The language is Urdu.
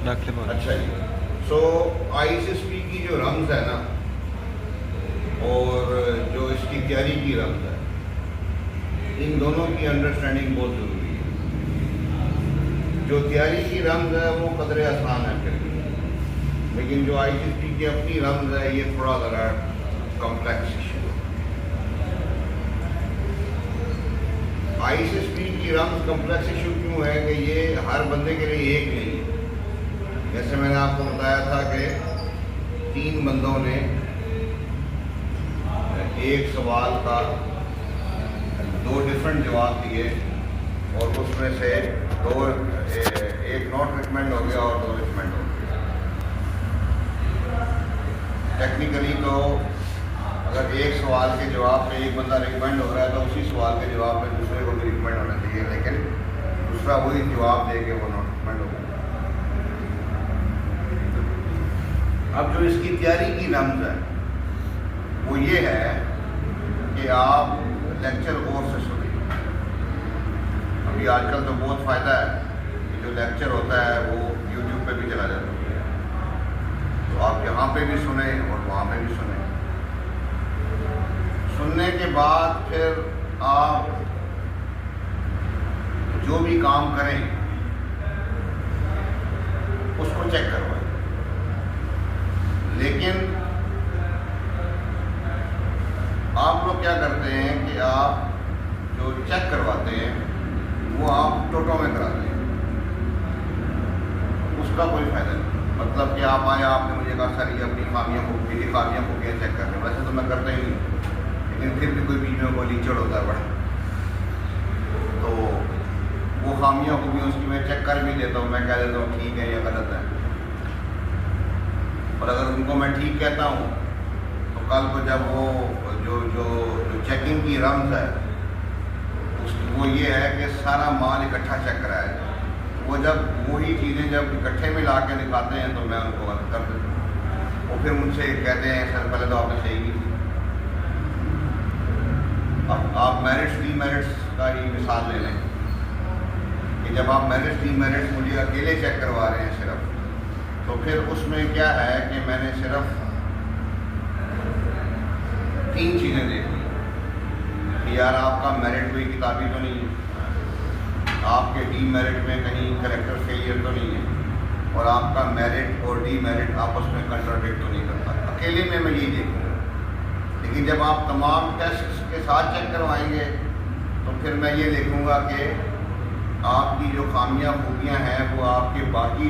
اچھا جی. سو ISSP کی جو رمز ہے نا اور جو اس کی تیاری کی رمز ہے، ان دونوں کی انڈرسٹینڈنگ بہت ضروری ہے. جو تیاری کی رمز ہے وہ قدر آسان ہے پھر، لیکن جو ISSP کی اپنی رمز ہے یہ تھوڑا ذرا کمپلیکس ایشو ہے. ISSP کی رمز کمپلیکس ایشو کیوں ہے کہ یہ ہر بندے کے لیے ایک نہیں ہے. جیسے میں نے آپ کو بتایا تھا کہ 3 بندوں نے ایک سوال کا 2 ڈفرینٹ جواب دیے اور اس میں سے ایک ناٹ ریکمینڈ ہو گیا اور 2 ریکمینڈ ہو گیا. ٹیکنیکلی تو اگر ایک سوال کے جواب پہ ایک بندہ ریکمینڈ ہو رہا ہے تو اسی سوال کے جواب پہ دوسرے کو بھی ریکمینڈ ہونا چاہیے، لیکن دوسرا وہی جواب دے کے وہ ناٹ ریکمینڈ ہو گیا. اب جو اس کی تیاری کی رمز ہے وہ یہ ہے کہ آپ لیکچر غور سے سنیں. ابھی آج کل تو بہت فائدہ ہے کہ جو لیکچر ہوتا ہے وہ YouTube پہ بھی چلا جاتا ہے، تو آپ یہاں پہ بھی سنیں اور وہاں پہ بھی سنیں. سننے کے بعد پھر آپ جو بھی کام کریں اس کو چیک کروائیں. لیکن آپ لوگ کیا کرتے ہیں کہ آپ جو چیک کرواتے ہیں وہ آپ ٹوٹوں میں کراتے ہیں، اس کا کوئی فائدہ نہیں. مطلب کہ آپ آئے، آپ نے مجھے کہا سر یہ اپنی خامیاں کو کیا چیک کر رہے ہیں. ویسے تو میں کرتا ہی نہیں، لیکن پھر بھی کوئی بیچ میں کوئی لیچڑ ہوتا ہے بڑا، تو وہ خامیاں خوبیاں اس کی میں چیک کر بھی دیتا ہوں. میں کہہ دیتا ہوں ٹھیک ہے یا غلط ہے، اور اگر ان کو میں ٹھیک کہتا ہوں تو کل کو جب وہ جو چیکنگ کی رمز ہے وہ یہ ہے کہ سارا مال اکٹھا چیک کرایا جائے. وہ جب وہی چیزیں جب اکٹھے میں لا کے دکھاتے ہیں تو میں ان کو غلط کر دیتا ہوں. وہ پھر مجھ سے کہتے ہیں سر پہلے تو آپ نے صحیح کی تھی. اب آپ میرٹس ڈی میرٹس کا ہی مثال لے لیں کہ جب آپ میرٹس ڈی میرٹس مجھے اکیلے چیک کروا رہے ہیں صرف، تو پھر اس میں کیا ہے کہ میں نے صرف 3 چیزیں دیکھی کہ یار آپ کا میرٹ کوئی کتابی تو نہیں ہے، آپ کے ڈی میرٹ میں کہیں کریکٹر فیلئر تو نہیں ہے، اور آپ کا میرٹ اور ڈی میرٹ آپس میں کنٹراڈکٹ تو نہیں کرتا. اکیلے میں یہی دیکھوں گا. لیکن جب آپ تمام ٹیسٹ کے ساتھ چیک کروائیں گے تو پھر میں یہ دیکھوں گا کہ آپ کی جو خامیاں خوبیاں ہیں وہ آپ کے باقی